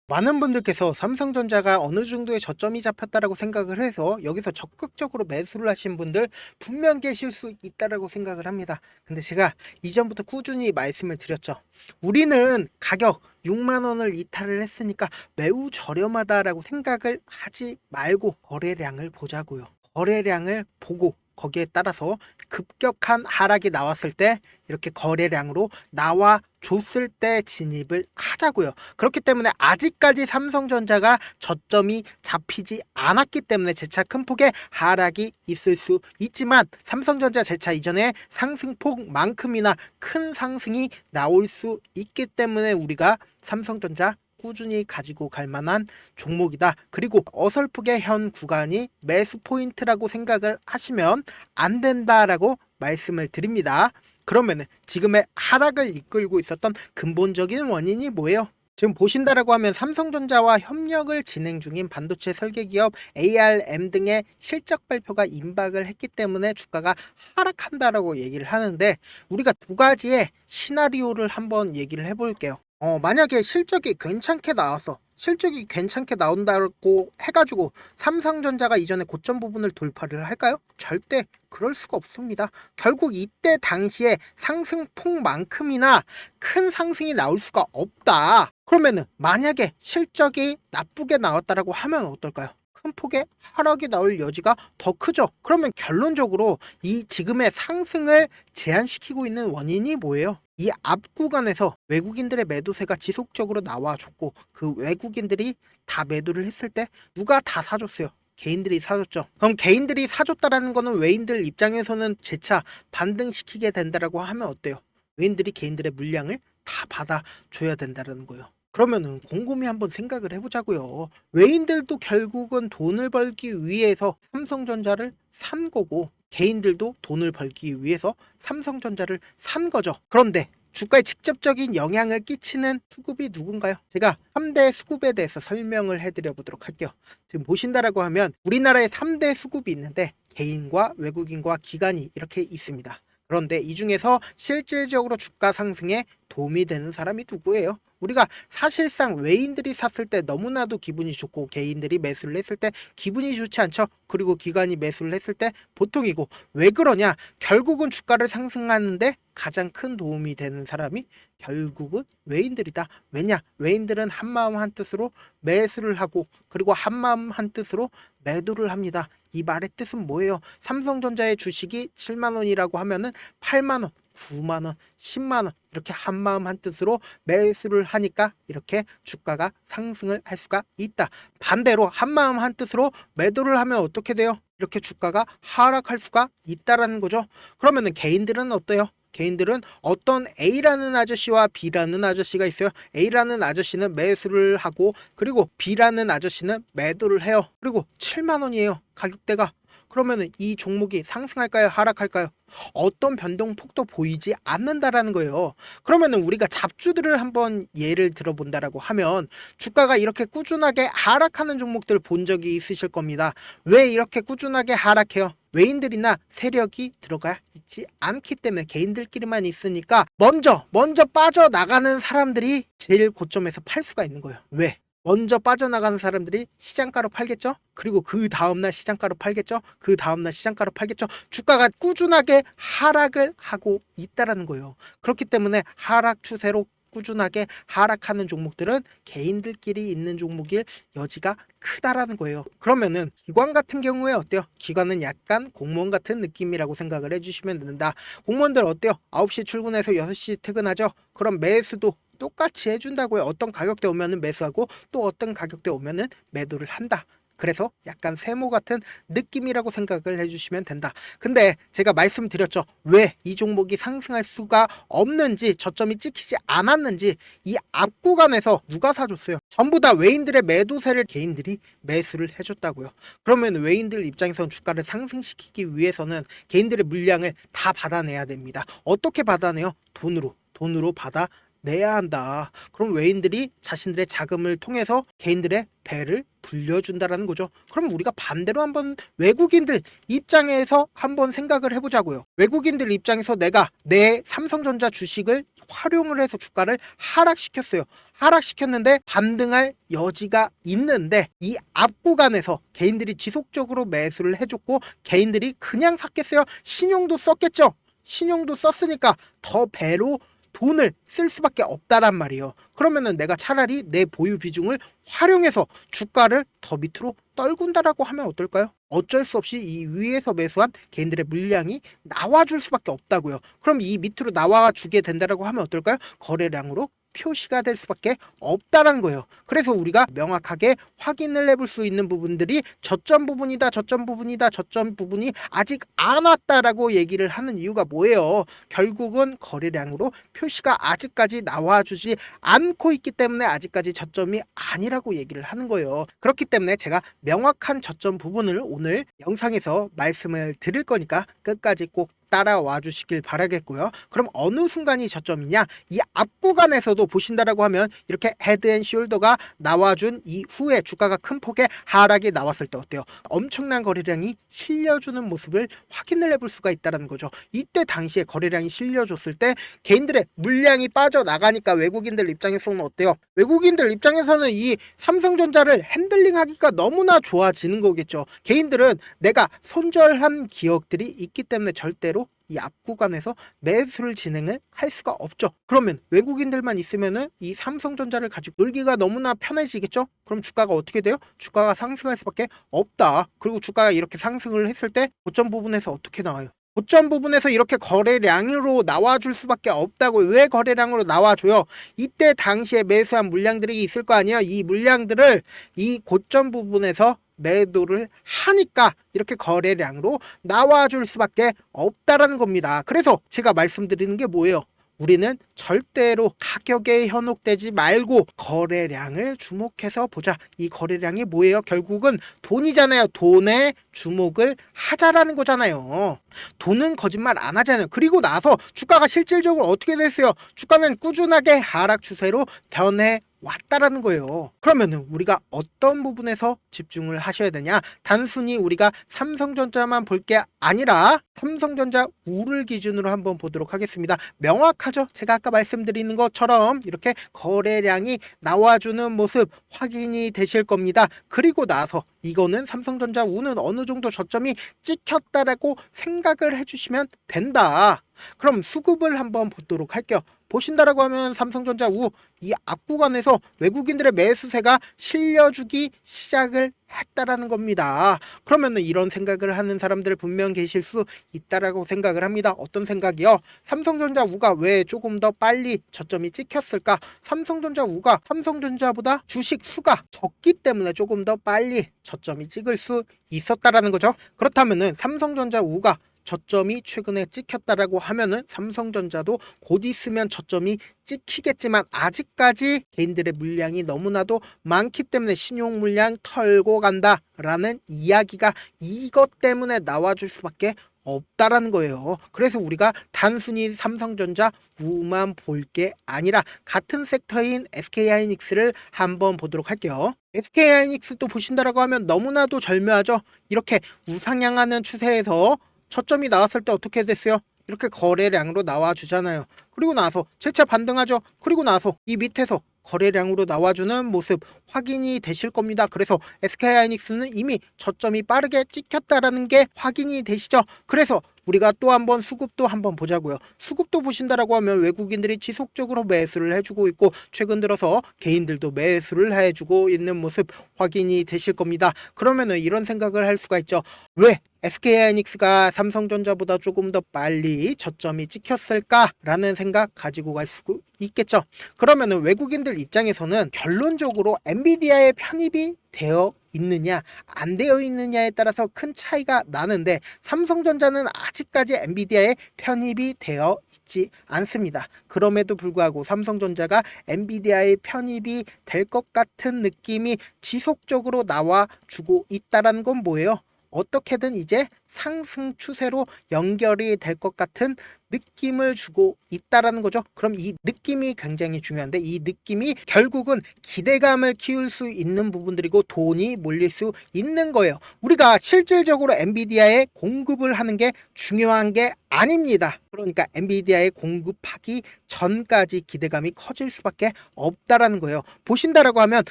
많은 분들께서 삼성전자가 어느 정도의 저점이 잡혔다라고 생각을 해서 여기서 적극적으로 매수를 하신 분들 분명 계실 수 있다라고 생각을 합니다. 근데 제가 이전부터 꾸준히 말씀을 드렸죠. 우리는 가격 6만 원을 이탈을 했으니까 매우 저렴하다라고 생각을 하지 말고 거래량을 보자고요. 거래량을 보고 거기에 따라서 급격한 하락이 나왔을 때 이렇게 거래량으로 나와 줬을 때 진입을 하자고요. 그렇기 때문에 아직까지 삼성전자가 저점이 잡히지 않았기 때문에 재차 큰 폭의 하락이 있을 수 있지만 삼성전자 재차 이전에 상승폭만큼이나 큰 상승이 나올 수 있기 때문에 우리가 삼성전자 꾸준히 가지고 갈 만한 종목이다. 그리고 어설프게 현 구간이 매수 포인트라고 생각을 하시면 안 된다라고 말씀을 드립니다. 그러면은 지금의 하락을 이끌고 있었던 근본적인 원인이 뭐예요? 지금 보신다라고 하면 삼성전자와 협력을 진행 중인 반도체 설계 기업 ARM 등의 실적 발표가 임박을 했기 때문에 주가가 하락한다라고 얘기를 하는데 우리가 두 가지의 시나리오를 한번 얘기를 해볼게요. 만약에 실적이 괜찮게 나왔어. 실적이 괜찮게 나온다고 해가지고 삼성전자가 이전에 고점 부분을 돌파를 할까요? 절대 그럴 수가 없습니다. 결국 이때 당시에 상승폭만큼이나 큰 상승이 나올 수가 없다. 그러면은 만약에 실적이 나쁘게 나왔다라고 하면 어떨까요? 큰 폭의 하락이 나올 여지가 더 크죠. 그러면 결론적으로 이 지금의 상승을 제한시키고 있는 원인이 뭐예요? 이 앞 구간에서 외국인들의 매도세가 지속적으로 나와줬고 그 외국인들이 다 매도를 했을 때 누가 다 사줬어요? 개인들이 사줬죠. 그럼 개인들이 사줬다라는 거는 외인들 입장에서는 재차 반등시키게 된다라고 하면 어때요? 외인들이 개인들의 물량을 다 받아줘야 된다는 거예요. 그러면은 곰곰이 한번 생각을 해보자고요. 외인들도 결국은 돈을 벌기 위해서 삼성전자를 산 거고 개인들도 돈을 벌기 위해서 삼성전자를 산 거죠. 그런데 주가에 직접적인 영향을 끼치는 수급이 누군가요? 제가 3대 수급에 대해서 설명을 해드려 보도록 할게요. 지금 보신다라고 하면 우리나라에 3대 수급이 있는데 개인과 외국인과 기관이 이렇게 있습니다. 그런데 이 중에서 실질적으로 주가 상승에 도움이 되는 사람이 누구예요? 우리가 사실상 외인들이 샀을 때 너무나도 기분이 좋고 개인들이 매수를 했을 때 기분이 좋지 않죠. 그리고 기관이 매수를 했을 때 보통이고 왜 그러냐? 결국은 주가를 상승하는데 가장 큰 도움이 되는 사람이 결국은 외인들이다. 왜냐? 외인들은 한마음 한뜻으로 매수를 하고 그리고 한마음 한뜻으로 매도를 합니다. 이 말의 뜻은 뭐예요? 삼성전자의 주식이 7만 원이라고 하면은 8만 원, 9만 원, 10만 원 이렇게 한마음 한뜻으로 매수를 하니까 이렇게 주가가 상승을 할 수가 있다. 반대로 한마음 한뜻으로 매도를 하면 어떻게 돼요? 이렇게 주가가 하락할 수가 있다라는 거죠. 그러면은 개인들은 어때요? 개인들은 어떤 A라는 아저씨와 B라는 아저씨가 있어요. A라는 아저씨는 매수를 하고 그리고 B라는 아저씨는 매도를 해요. 그리고 7만 원이에요. 가격대가. 그러면은 이 종목이 상승할까요? 하락할까요? 어떤 변동폭도 보이지 않는다라는 거예요. 그러면은 우리가 잡주들을 한번 예를 들어본다라고 하면 주가가 이렇게 꾸준하게 하락하는 종목들 본 적이 있으실 겁니다. 왜 이렇게 꾸준하게 하락해요? 외인들이나 세력이 들어가 있지 않기 때문에 개인들끼리만 있으니까 먼저 빠져나가는 사람들이 제일 고점에서 팔 수가 있는 거예요. 왜? 먼저 빠져나가는 사람들이 시장가로 팔겠죠? 그리고 그 다음날 시장가로 팔겠죠? 그 다음날 시장가로 팔겠죠? 주가가 꾸준하게 하락을 하고 있다라는 거예요. 그렇기 때문에 하락 추세로 꾸준하게 하락하는 종목들은 개인들끼리 있는 종목일 여지가 크다라는 거예요. 그러면은 기관 같은 경우에 어때요? 기관은 약간 공무원 같은 느낌이라고 생각을 해주시면 된다. 공무원들 어때요? 9시 출근해서 6시 퇴근하죠? 그럼 매수도 똑같이 해준다고요. 어떤 가격대 오면은 매수하고 또 어떤 가격대 오면은 매도를 한다. 그래서 약간 세모 같은 느낌이라고 생각을 해주시면 된다. 근데 제가 말씀드렸죠. 왜 이 종목이 상승할 수가 없는지 저점이 찍히지 않았는지 이 앞구간에서 누가 사줬어요? 전부 다 외인들의 매도세를 개인들이 매수를 해줬다고요. 그러면 외인들 입장에서는 주가를 상승시키기 위해서는 개인들의 물량을 다 받아내야 됩니다. 어떻게 받아내요? 돈으로 받아 내야 한다. 그럼 외인들이 자신들의 자금을 통해서 개인들의 배를 불려준다라는 거죠. 그럼 우리가 반대로 한번 외국인들 입장에서 한번 생각을 해보자고요. 외국인들 입장에서 내가 내 삼성전자 주식을 활용을 해서 주가를 하락시켰어요. 하락시켰는데 반등할 여지가 있는데 이 앞 구간에서 개인들이 지속적으로 매수를 해줬고 개인들이 그냥 샀겠어요? 신용도 썼겠죠? 신용도 썼으니까 더 배로 돈을 쓸 수밖에 없다란 말이에요. 그러면은 내가 차라리 내 보유 비중을 활용해서 주가를 더 밑으로 떨군다라고 하면 어떨까요? 어쩔 수 없이 이 위에서 매수한 개인들의 물량이 나와줄 수밖에 없다고요. 그럼 이 밑으로 나와주게 된다라고 하면 어떨까요? 거래량으로 표시가 될 수밖에 없다는 거예요. 그래서 우리가 명확하게 확인을 해볼 수 있는 부분들이 저점 부분이다, 저점 부분이다, 저점 부분이 아직 안 왔다라고 얘기를 하는 이유가 뭐예요? 결국은 거래량으로 표시가 아직까지 나와주지 않고 있기 때문에 아직까지 저점이 아니라고 얘기를 하는 거예요. 그렇기 때문에 제가 명확한 저점 부분을 오늘 영상에서 말씀을 드릴 거니까 끝까지 꼭 따라와 주시길 바라겠고요. 그럼 어느 순간이 저점이냐? 이 앞 구간에서도 보신다라고 하면 이렇게 헤드앤숄더가 나와준 이후에 주가가 큰 폭의 하락이 나왔을 때 어때요? 엄청난 거래량이 실려주는 모습을 확인을 해볼 수가 있다는 거죠. 이때 당시에 거래량이 실려줬을 때 개인들의 물량이 빠져나가니까 외국인들 입장에서는 어때요? 외국인들 입장에서는 이 삼성전자를 핸들링하기가 너무나 좋아지는 거겠죠. 개인들은 내가 손절한 기억들이 있기 때문에 절대로 이 앞 구간에서 매수를 진행을 할 수가 없죠. 그러면 외국인들만 있으면은 이 삼성전자를 가지고 놀기가 너무나 편해지겠죠. 그럼 주가가 어떻게 돼요? 주가가 상승할 수밖에 없다. 그리고 주가가 이렇게 상승을 했을 때 고점 부분에서 어떻게 나와요? 고점 부분에서 이렇게 거래량으로 나와줄 수밖에 없다고. 왜 거래량으로 나와줘요? 이때 당시에 매수한 물량들이 있을 거 아니에요. 이 물량들을 이 고점 부분에서 매도를 하니까 이렇게 거래량으로 나와줄 수밖에 없다라는 겁니다. 그래서 제가 말씀드리는 게 뭐예요? 우리는 절대로 가격에 현혹되지 말고 거래량을 주목해서 보자. 이 거래량이 뭐예요? 결국은 돈이잖아요. 돈에 주목을 하자라는 거잖아요. 돈은 거짓말 안 하잖아요. 그리고 나서 주가가 실질적으로 어떻게 됐어요? 주가는 꾸준하게 하락 추세로 변해 왔다라는 거예요. 그러면은 우리가 어떤 부분에서 집중을 하셔야 되냐? 단순히 우리가 삼성전자만 볼 게 아니라 삼성전자 우를 기준으로 한번 보도록 하겠습니다. 명확하죠? 제가 아까 말씀드리는 것처럼 이렇게 거래량이 나와주는 모습 확인이 되실 겁니다. 그리고 나서 이거는 삼성전자 우는 어느 정도 저점이 찍혔다라고 생각을 해주시면 된다. 그럼 수급을 한번 보도록 할게요. 보신다라고 하면 삼성전자 우 이 앞구간에서 외국인들의 매수세가 실려주기 시작을 했다라는 겁니다. 그러면은 이런 생각을 하는 사람들 분명 계실 수 있다라고 생각을 합니다. 어떤 생각이요? 삼성전자 우가 왜 조금 더 빨리 저점이 찍혔을까? 삼성전자 우가 삼성전자보다 주식 수가 적기 때문에 조금 더 빨리 저점이 찍을 수 있었다라는 거죠. 그렇다면은 삼성전자 우가 저점이 최근에 찍혔다라고 하면은 삼성전자도 곧 있으면 저점이 찍히겠지만 아직까지 개인들의 물량이 너무나도 많기 때문에 신용 물량 털고 간다라는 이야기가 이것 때문에 나와줄 수밖에 없다라는 거예요. 그래서 우리가 단순히 삼성전자 우만 볼 게 아니라 같은 섹터인 SK하이닉스를 한번 보도록 할게요. SK하이닉스도 보신다라고 하면 너무나도 절묘하죠. 이렇게 우상향하는 추세에서 저점이 나왔을 때 어떻게 됐어요? 이렇게 거래량으로 나와주잖아요. 그리고 나서 재차 반등하죠. 그리고 나서 이 밑에서 거래량으로 나와주는 모습 확인이 되실 겁니다. 그래서 SK하이닉스는 이미 저점이 빠르게 찍혔다라는 게 확인이 되시죠. 그래서 우리가 또 한번 수급도 한번 보자고요. 수급도 보신다라고 하면 외국인들이 지속적으로 매수를 해주고 있고 최근 들어서 개인들도 매수를 해주고 있는 모습 확인이 되실 겁니다. 그러면은 이런 생각을 할 수가 있죠. 왜 SK하이닉스가 삼성전자보다 조금 더 빨리 저점이 찍혔을까라는 생각 가지고 갈 수 있겠죠. 그러면은 외국인들 입장에서는 결론적으로 엔비디아에 편입이 되어 있느냐 안 되어 있느냐에 따라서 큰 차이가 나는데 삼성전자는 아직까지 엔비디아에 편입이 되어 있지 않습니다. 그럼에도 불구하고 삼성전자가 엔비디아에 편입이 될 것 같은 느낌이 지속적으로 나와주고 있다는 건 뭐예요? 어떻게든 이제 상승 추세로 연결이 될 것 같은 느낌을 주고 있다라는 거죠. 그럼 이 느낌이 굉장히 중요한데, 이 느낌이 결국은 기대감을 키울 수 있는 부분들이고 돈이 몰릴 수 있는 거예요. 우리가 실질적으로 엔비디아에 공급을 하는 게 중요한 게 아닙니다. 그러니까 엔비디아에 공급하기 전까지 기대감이 커질 수밖에 없다라는 거예요. 보신다라고 하면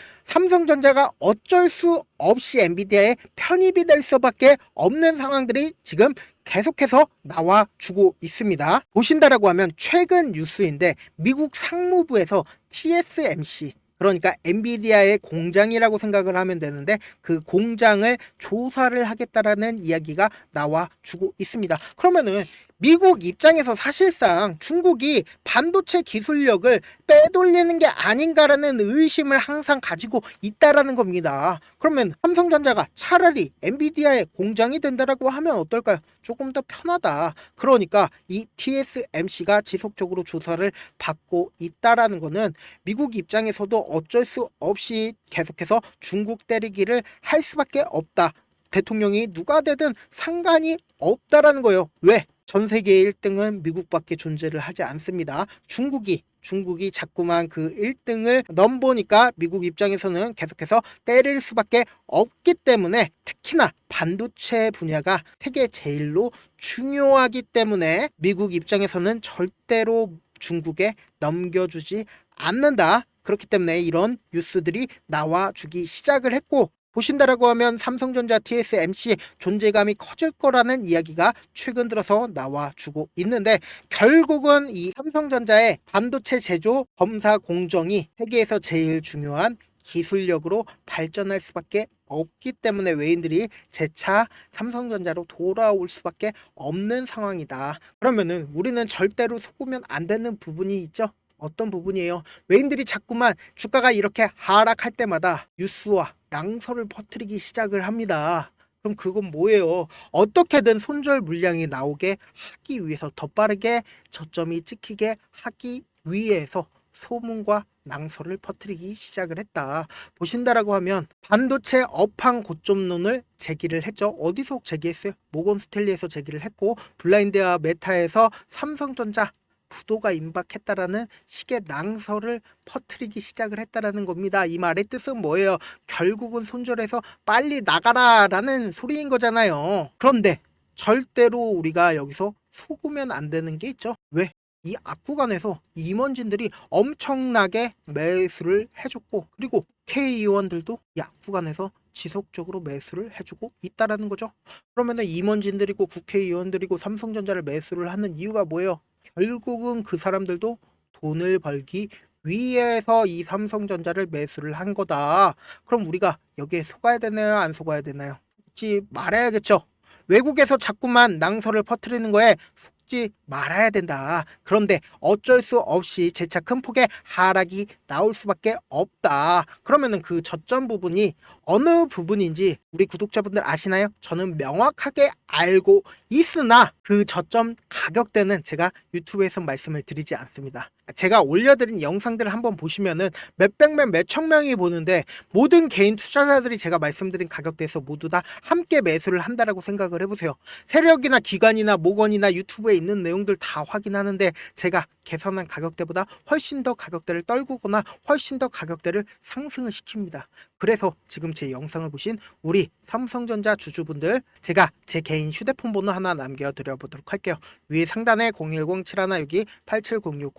삼성전자가 어쩔 수 없이 엔비디아에 편입이 될 수밖에 없는 상황들이 지금 계속해서 나와주고 있습니다. 보신다라고 하면 최근 뉴스인데, 미국 상무부에서 TSMC, 그러니까 엔비디아의 공장이라고 생각을 하면 되는데, 그 공장을 조사를 하겠다라는 이야기가 나와주고 있습니다. 그러면은 미국 입장에서 사실상 중국이 반도체 기술력을 빼돌리는 게 아닌가라는 의심을 항상 가지고 있다라는 겁니다. 그러면 삼성전자가 차라리 엔비디아의 공장이 된다라고 하면 어떨까요? 조금 더 편하다. 그러니까 이 TSMC가 지속적으로 조사를 받고 있다라는 거는 미국 입장에서도 어쩔 수 없이 계속해서 중국 때리기를 할 수밖에 없다. 대통령이 누가 되든 상관이 없다라는 거예요. 왜? 전 세계 1등은 미국밖에 존재를 하지 않습니다. 중국이 자꾸만 그 1등을 넘보니까 미국 입장에서는 계속해서 때릴 수밖에 없기 때문에, 특히나 반도체 분야가 세계 제일로 중요하기 때문에 미국 입장에서는 절대로 중국에 넘겨주지 않는다. 그렇기 때문에 이런 뉴스들이 나와주기 시작을 했고, 보신다라고 하면 삼성전자 TSMC 존재감이 커질 거라는 이야기가 최근 들어서 나와주고 있는데, 결국은 이 삼성전자의 반도체 제조 검사 공정이 세계에서 제일 중요한 기술력으로 발전할 수밖에 없기 때문에 외인들이 재차 삼성전자로 돌아올 수밖에 없는 상황이다. 그러면은 우리는 절대로 속으면 안 되는 부분이 있죠. 어떤 부분이에요? 외인들이 자꾸만 주가가 이렇게 하락할 때마다 뉴스와 낭설을 퍼뜨리기 시작을 합니다. 그럼 그건 뭐예요? 어떻게든 손절 물량이 나오게 하기 위해서, 더 빠르게 저점이 찍히게 하기 위해서 소문과 낭설을 퍼뜨리기 시작을 했다. 보신다라고 하면 반도체 업황 고점론을 제기를 했죠. 어디서 제기했어요? 모건 스탠리에서 제기를 했고, 블라인드와 메타에서 삼성전자 부도가 임박했다라는 식의 낭설을 퍼뜨리기 시작을 했다라는 겁니다. 이 말의 뜻은 뭐예요? 결국은 손절해서 빨리 나가라라는 소리인 거잖아요. 그런데 절대로 우리가 여기서 속으면 안 되는 게 있죠. 왜? 이 악구간에서 임원진들이 엄청나게 매수를 해줬고, 그리고 국회의원들도 이 악구간에서 지속적으로 매수를 해주고 있다라는 거죠. 그러면은 임원진들이고 국회의원들이고 삼성전자를 매수를 하는 이유가 뭐예요? 결국은 그 사람들도 돈을 벌기 위해서 이 삼성전자를 매수를 한 거다. 그럼 우리가 여기에 속아야 되나요? 안 속아야 되나요? 속지 말아야겠죠. 외국에서 자꾸만 낭설을 퍼뜨리는 거에 속지 말아야 된다. 그런데 어쩔 수 없이 재차 큰 폭의 하락이 나올 수밖에 없다. 그러면은 그 저점 부분이 어느 부분인지 우리 구독자분들 아시나요? 저는 명확하게 알고 있으나 그 저점 가격대는 제가 유튜브에서 말씀을 드리지 않습니다. 제가 올려드린 영상들을 한번 보시면은 몇백 명, 몇천 명이 보는데, 모든 개인 투자자들이 제가 말씀드린 가격대에서 모두 다 함께 매수를 한다라고 생각을 해보세요. 세력이나 기관이나 모건이나 유튜브에 있는 내용들 다 확인하는데, 제가 계산한 가격대보다 훨씬 더 가격대를 떨구거나 훨씬 더 가격대를 상승을 시킵니다. 그래서 지금 제 영상을 보신 우리 삼성전자 주주분들, 제가 제 개인 휴대폰 번호 하나 남겨드려 보도록 할게요. 위에 상단에 010-7162-8706,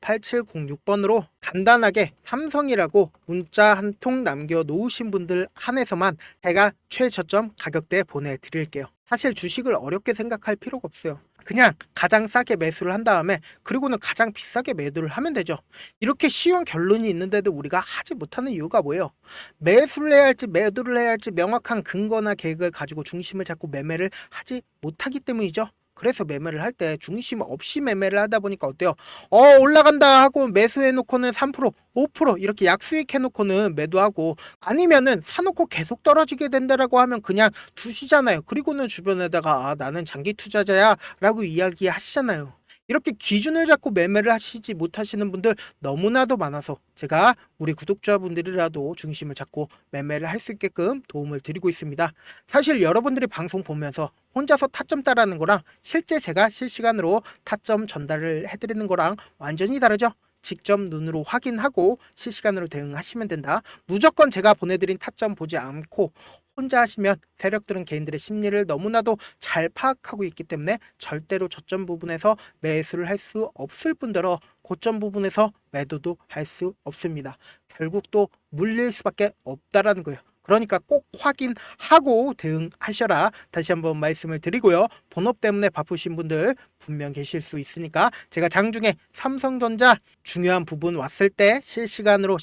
010-7162-8706번으로 간단하게 삼성이라고 문자 한 통 남겨놓으신 분들 한해서만 제가 최저점 가격대 보내드릴게요. 사실 주식을 어렵게 생각할 필요가 없어요. 그냥 가장 싸게 매수를 한 다음에 그리고는 가장 비싸게 매도를 하면 되죠. 이렇게 쉬운 결론이 있는데도 우리가 하지 못하는 이유가 뭐예요? 매수를 해야 할지 매도를 해야 할지 명확한 근거나 계획을 가지고 중심을 잡고 매매를 하지 못하기 때문이죠. 그래서 매매를 할 때 중심 없이 매매를 하다 보니까 어때요? 올라간다 하고 매수해놓고는 3%, 5% 이렇게 약수익해놓고는 매도하고, 아니면은 사놓고 계속 떨어지게 된다라고 하면 그냥 두시잖아요. 그리고는 주변에다가 나는 장기 투자자야 라고 이야기하시잖아요. 이렇게 기준을 잡고 매매를 하시지 못하시는 분들 너무나도 많아서 제가 우리 구독자분들이라도 중심을 잡고 매매를 할 수 있게끔 도움을 드리고 있습니다. 사실 여러분들이 방송 보면서 혼자서 타점 따라하는 거랑 실제 제가 실시간으로 타점 전달을 해드리는 거랑 완전히 다르죠. 직접 눈으로 확인하고 실시간으로 대응하시면 된다. 무조건 제가 보내드린 타점 보지 않고 혼자 하시면 세력들은 개인들의 심리를 너무나도 잘 파악하고 있기 때문에 절대로 저점 부분에서 매수를 할 수 없을 뿐더러 고점 부분에서 매도도 할 수 없습니다. 결국 또 물릴 수밖에 없다라는 거예요. 그러니까 꼭 확인하고 대응하셔라. 다시 한번 말씀을 드리고요. 본업 때문에 바쁘신 분들 분명 계실 수 있으니까 제가 장중에 삼성전자 중요한 부분 왔을 때 실시간으로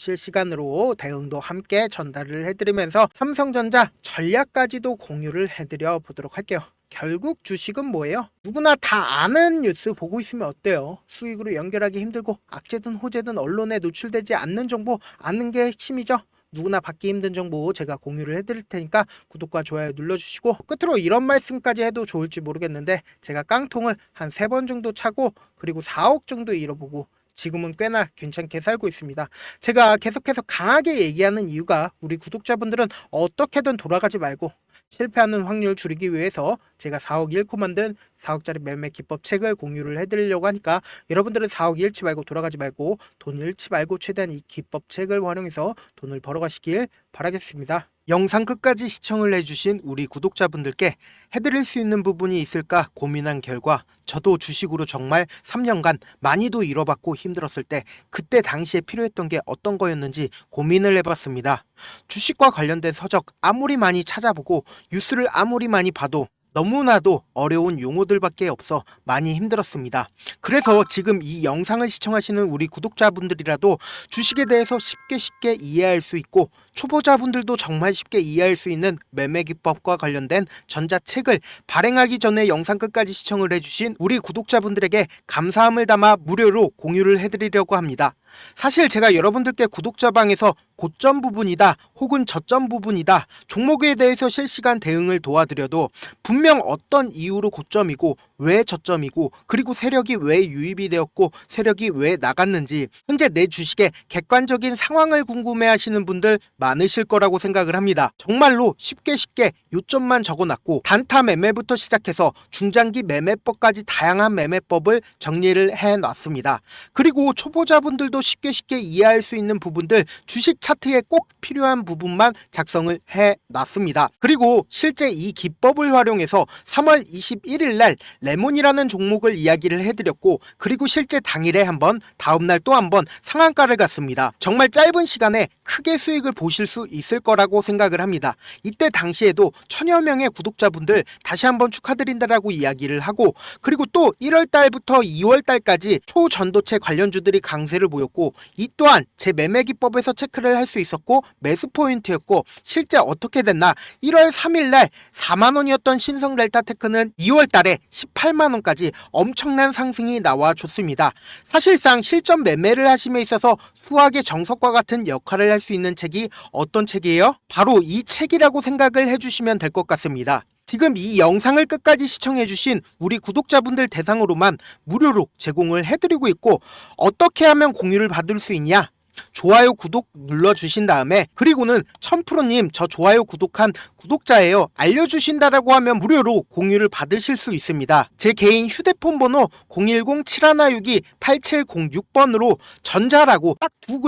대응도 함께 전달을 해드리면서 삼성전자 전략까지도 공유를 해드려 보도록 할게요. 결국 주식은 뭐예요? 누구나 다 아는 뉴스 보고 있으면 어때요? 수익으로 연결하기 힘들고 악재든 호재든 언론에 노출되지 않는 정보 아는 게 핵심이죠. 누구나 받기 힘든 정보 제가 공유를 해드릴 테니까 구독과 좋아요 눌러주시고, 끝으로 이런 말씀까지 해도 좋을지 모르겠는데 제가 깡통을 한 3번 정도 차고 그리고 4억 정도 잃어보고 지금은 꽤나 괜찮게 살고 있습니다. 제가 계속해서 강하게 얘기하는 이유가 우리 구독자분들은 어떻게든 돌아가지 말고 실패하는 확률 줄이기 위해서 제가 4억 잃고 만든 4억짜리 매매 기법 책을 공유를 해드리려고 하니까 여러분들은 4억 잃지 말고 돌아가지 말고 돈 잃지 말고 최대한 이 기법 책을 활용해서 돈을 벌어가시길 바라겠습니다. 영상 끝까지 시청을 해주신 우리 구독자분들께 해드릴 수 있는 부분이 있을까 고민한 결과 저도 주식으로 정말 3년간 많이도 잃어봤고 힘들었을 때 그때 당시에 필요했던 게 어떤 거였는지 고민을 해봤습니다. 주식과 관련된 서적 아무리 많이 찾아보고 뉴스를 아무리 많이 봐도 너무나도 어려운 용어들밖에 없어 많이 힘들었습니다. 그래서 지금 이 영상을 시청하시는 우리 구독자분들이라도 주식에 대해서 쉽게 이해할 수 있고 초보자분들도 정말 쉽게 이해할 수 있는 매매 기법과 관련된 전자책을 발행하기 전에 영상 끝까지 시청을 해주신 우리 구독자분들에게 감사함을 담아 무료로 공유를 해드리려고 합니다. 사실 제가 여러분들께 구독자방에서 고점 부분이다 혹은 저점 부분이다 종목에 대해서 실시간 대응을 도와드려도 분명 어떤 이유로 고점이고 왜 저점이고 그리고 세력이 왜 유입이 되었고 세력이 왜 나갔는지 현재 내 주식의 객관적인 상황을 궁금해 하시는 분들 많으실 거라고 생각을 합니다. 정말로 쉽게 요점만 적어놨고 단타 매매부터 시작해서 중장기 매매법까지 다양한 매매법을 정리를 해놨습니다. 그리고 초보자분들도 쉽게 이해할 수 있는 부분들 주식 차트에 꼭 필요한 부분만 작성을 해놨습니다. 그리고 실제 이 기법을 활용해서 3월 21일 날 레몬이라는 종목을 이야기를 해드렸고 그리고 실제 당일에 한번 다음날 또 한번 상한가를 갔습니다. 정말 짧은 시간에 크게 수익을 보실 수 있을 거라고 생각을 합니다. 이때 당시에도 1000여 명의 구독자분들 다시 한번 축하드린다라고 이야기를 하고 그리고 또 1월 달부터 2월 달까지 초전도체 관련주들이 강세를 보였고 이 또한 제 매매 기법에서 체크를 할 수 있었고 매수 포인트였고 실제 어떻게 됐나 1월 3일 날 4만원이었던 신성 델타테크는 2월 달에 18만원까지 엄청난 상승이 나와줬습니다. 사실상 실전 매매를 하심에 있어서 수학의 정석과 같은 역할을 할 수 있는 책이 어떤 책이에요? 바로 이 책이라고 생각을 해주시면 될 것 같습니다. 지금 이 영상을 끝까지 시청해주신 우리 구독자분들 대상으로만 무료로 제공을 해드리고 있고 어떻게 하면 공유를 받을 수 있냐? 좋아요 구독 눌러주신 다음에 그리고는 1000%님 저 좋아요 구독한 구독자예요 알려주신다라고 하면 무료로 공유를 받으실 수 있습니다. 제 개인 휴대폰 번호 010-7162-8706번으로 전자라고 딱 두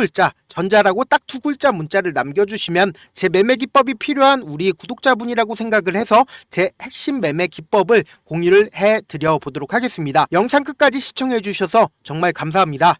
글자 문자를 남겨주시면 제 매매 기법이 필요한 우리 구독자분이라고 생각을 해서 제 핵심 매매 기법을 공유를 해드려 보도록 하겠습니다. 영상 끝까지 시청해 주셔서 정말 감사합니다.